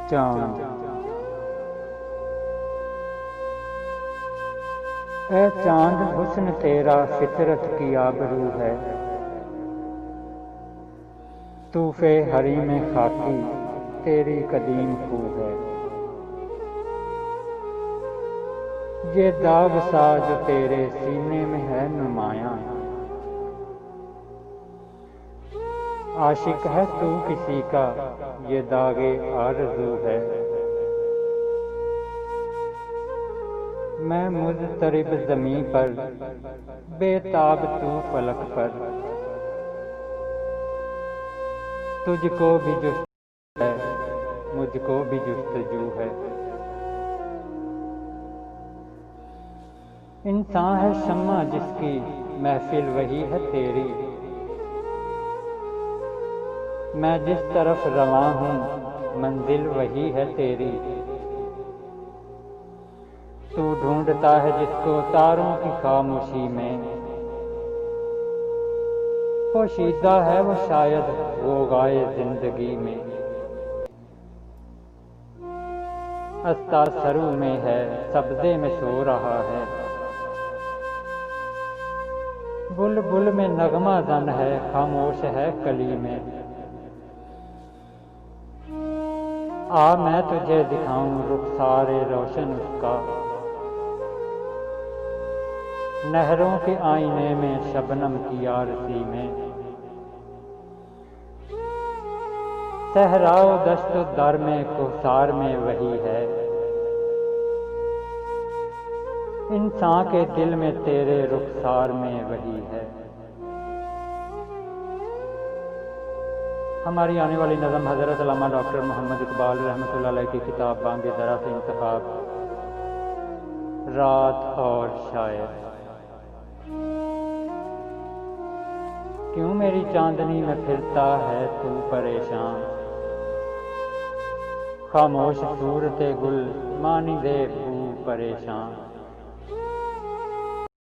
चांद। ए चांद हुस्न तेरा फितरत की आबरू है, तूफे हरी में खाकी तेरी कदीम खू है। ये दाग सा जो तेरे सीने में है नुमायां, आशिक है तू किसी का ये दागे आरज़ू है। मैं मुज़तरिब ज़मीं पर बेताब तू फलक पर, तुझको भी जुस्त है मुझको भी जुस्तजू है। इंसान है शम्मा जिसकी महफिल वही है तेरी, मैं जिस तरफ रवां हूँ मंजिल वही है तेरी। तू ढूंढता है जिसको तारों की खामोशी में, पोशीदा है वो शायद वो गाए जिंदगी में। अस्ता सरू में है सब्ज़े में सो रहा है, बुलबुल में नगमा जन है खामोश है कली में। आ मैं तुझे दिखाऊं रुखसारे रोशन उसका, नहरों के आईने में शबनम की आरती में। सहराओ दश्त दर में कोसार में वही है, इंसान के दिल में तेरे रुखसार में वही है। हमारी आने वाली नज़म हज़रत अल्लामा डॉक्टर मोहम्मद इकबाल रहमतुल्लाह अलैह की किताब बांगे दरा से इंतखाब, रात और शायर। क्यों मेरी चांदनी में फिरता है तू परेशान, खामोश सूरते गुल मानी दे तू परेशान।